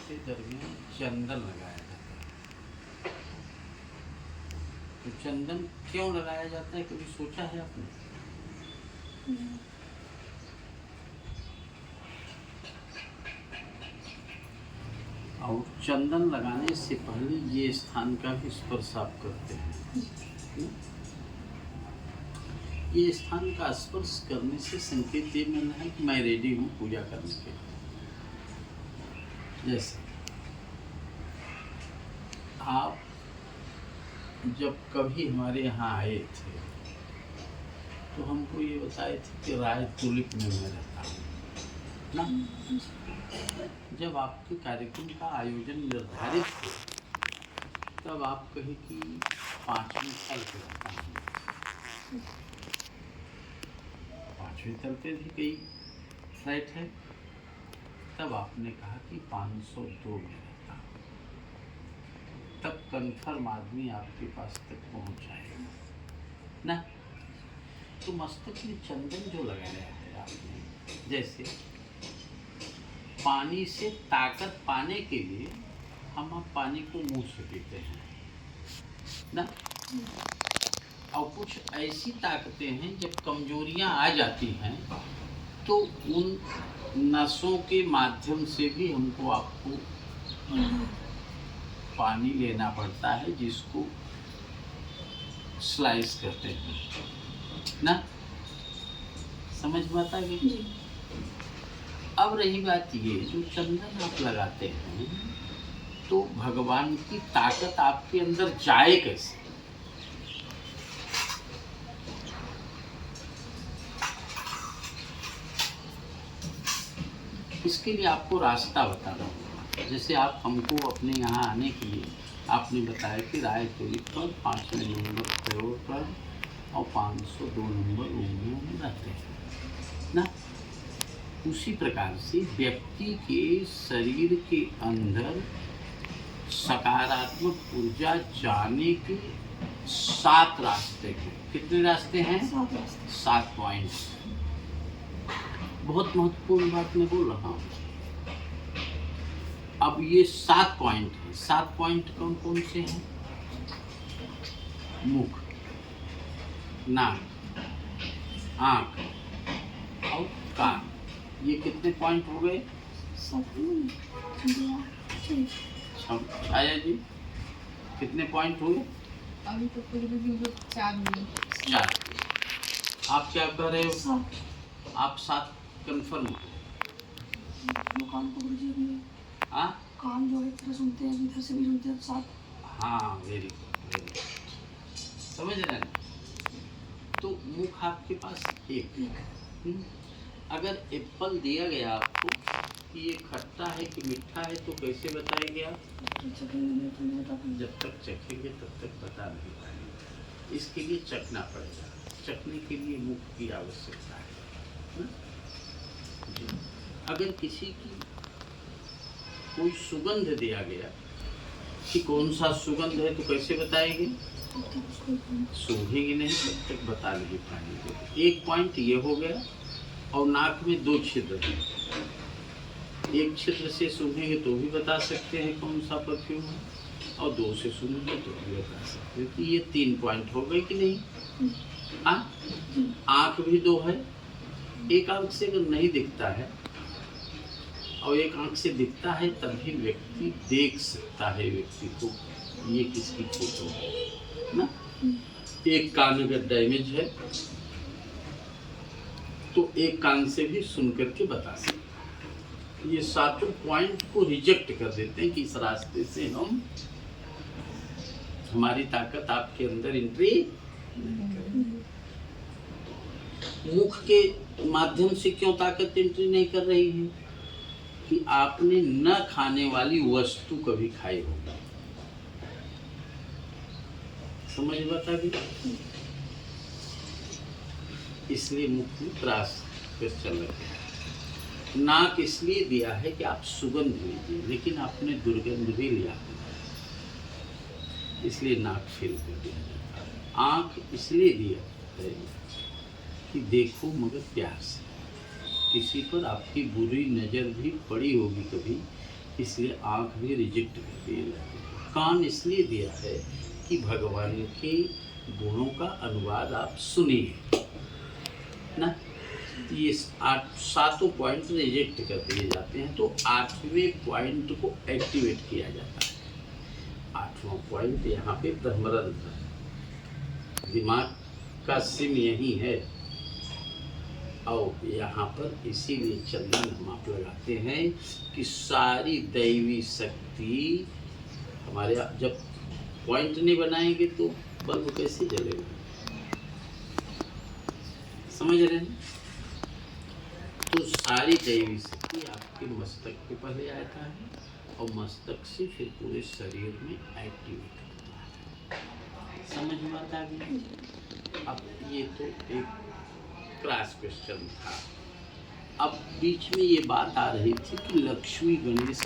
के दरमियान चंदन लगाया जाता है। तो चंदन क्यों लगाया जाता है, कभी सोचा है आपने? और चंदन लगाने से पहले ये स्थान का भी स्पर्श आप करते हैं। ये स्थान का स्पर्श करने से संकेत ये मिल रहा है कि मैं रेडी हूँ पूजा करने के लिए। जैसे आप जब कभी हमारे यहाँ आए थे तो हमको ये बताए थे कि राय तुलिप में मैं रहता हूँ ना। जब आपके कार्यक्रम का आयोजन निर्धारित हो तब आप कहे कि 5वें तल पे रहता हूँ। 5वें तल पे भी कई फ्लैट है। तब आपने कहा कि 502 में रहता हूँ। तब कन्फर्म आदमी आपके पास तक पहुँच जाएगा ना। तो मस्तक में चंदन जो लगाया है आपने, जैसे पानी से ताकत पाने के लिए हम अब पानी को मुंह से पीते हैं ना। और कुछ ऐसी ताकतें हैं जब कमजोरियां आ जाती हैं तो उन नसों के माध्यम से भी हमको आपको पानी लेना पड़ता है, जिसको स्लाइस करते हैं ना। समझ में आता है कि? अब रही बात ये, जो चंदन आप लगाते हैं तो भगवान की ताकत आपके अंदर जाए कैसे? इसके लिए आपको रास्ता बताना होगा। जैसे आप हमको अपने यहाँ आने के लिए आपने बताया कि राय तुलिप पर 5वें नंबर फ्लोर पर और 502 नंबर रूम में रहते हैं ना। उसी प्रकार से व्यक्ति के शरीर के अंदर सकारात्मक ऊर्जा जाने के 7 रास्ते हैं। कितने रास्ते हैं? 7 पॉइंट। बहुत महत्वपूर्ण बात मैं बोल रहा हूँ। अब ये 7 पॉइंट हैं। 7 पॉइंट कौन कौन से हैं? मुख, नाक, आँख और कान। ये कितने पॉइंट हो गए? छाया जी कितने पॉइंट हुए? अभी तो पूरे 4। आप क्या कह रहे हो? आप 7 कंफर्म हो? कान पकड़ जी। हाँ, कान जो एक तरह सुनते हैं, इधर से भी सुनते हैं 7। हाँ, वेरी गुड। समझ रहे हैं? तो मुख आपके पास एक। अगर एप्पल दिया गया आपको कि ये खट्टा है कि मीठा है तो कैसे बताएंगे आप? जब तक चखेंगे तब तक बता नहीं पाएंगे। इसके लिए चखना पड़ेगा। चखने के लिए मुख की आवश्यकता है। अगर किसी की कोई सुगंध दिया गया कि कौन सा सुगंध है तो कैसे बताएंगे? सूंघेंगे नहीं तब तक बता नहीं पाएंगे। एक पॉइंट ये हो गया। और नाक में 2 छिद्र हैं। एक छिद्र से सूंघेंगे तो भी बता सकते हैं कौन सा परफ्यूम है, और 2 से सूंघेंगे तो भी बता सकते हैं। कि ये 3 पॉइंट हो गए कि नहीं? आँख भी 2 है। एक आँख से अगर नहीं दिखता है और एक आँख से दिखता है तभी व्यक्ति देख सकता है व्यक्ति को ये किसकी फोटो है ना। एक कान अगर डैमेज है तो एक कान से भी सुन करके बता सकते। ये 7 पॉइंट को रिजेक्ट कर देते हैं कि इस रास्ते से हमारी ताकत आपके अंदर एंट्री नहीं करेगी। मुख के माध्यम से क्यों ताकत एंट्री नहीं कर रही है? कि आपने न खाने वाली वस्तु कभी खाई होगी। समझ बता दी? इसलिए मुख में त्रास चल रहा है। नाक इसलिए दिया है कि आप सुगंध लीजिए, लेकिन आपने दुर्गंध भी लिया, इसलिए नाक फेल कर दिया जाता है। आँख इसलिए दिया है कि देखो मगर प्यार से। किसी पर आपकी बुरी नज़र भी पड़ी होगी कभी इसलिए आँख भी रिजेक्ट कर दिए जाते हैं। कान इसलिए दिया है कि भगवान के गुणों का अनुवाद आप सुनिए ना। ये सातों पॉइंट रिजेक्ट कर दिए जाते हैं, तो 8वें पॉइंट को एक्टिवेट किया जाता है। 8वां पॉइंट यहाँ पे ब्रह्मरंध्र है, दिमाग का सिम यही है। और यहाँ पर इसीलिए चंदन हम आप लगाते हैं कि सारी दैवी शक्ति हमारे जब पॉइंट नहीं बनाएंगे तो बल्ब कैसे जलेगा, समझ रहे हैं। तो सारी दैवी शक्ति आपके मस्तक पे पहले आता है और मस्तक से फिर पूरे शरीर में एक्टिवेट होता है। समझ में आता है। अब ये तो एक क्रॉस क्वेश्चन था। अब बीच में ये बात आ रही थी कि लक्ष्मी गणेश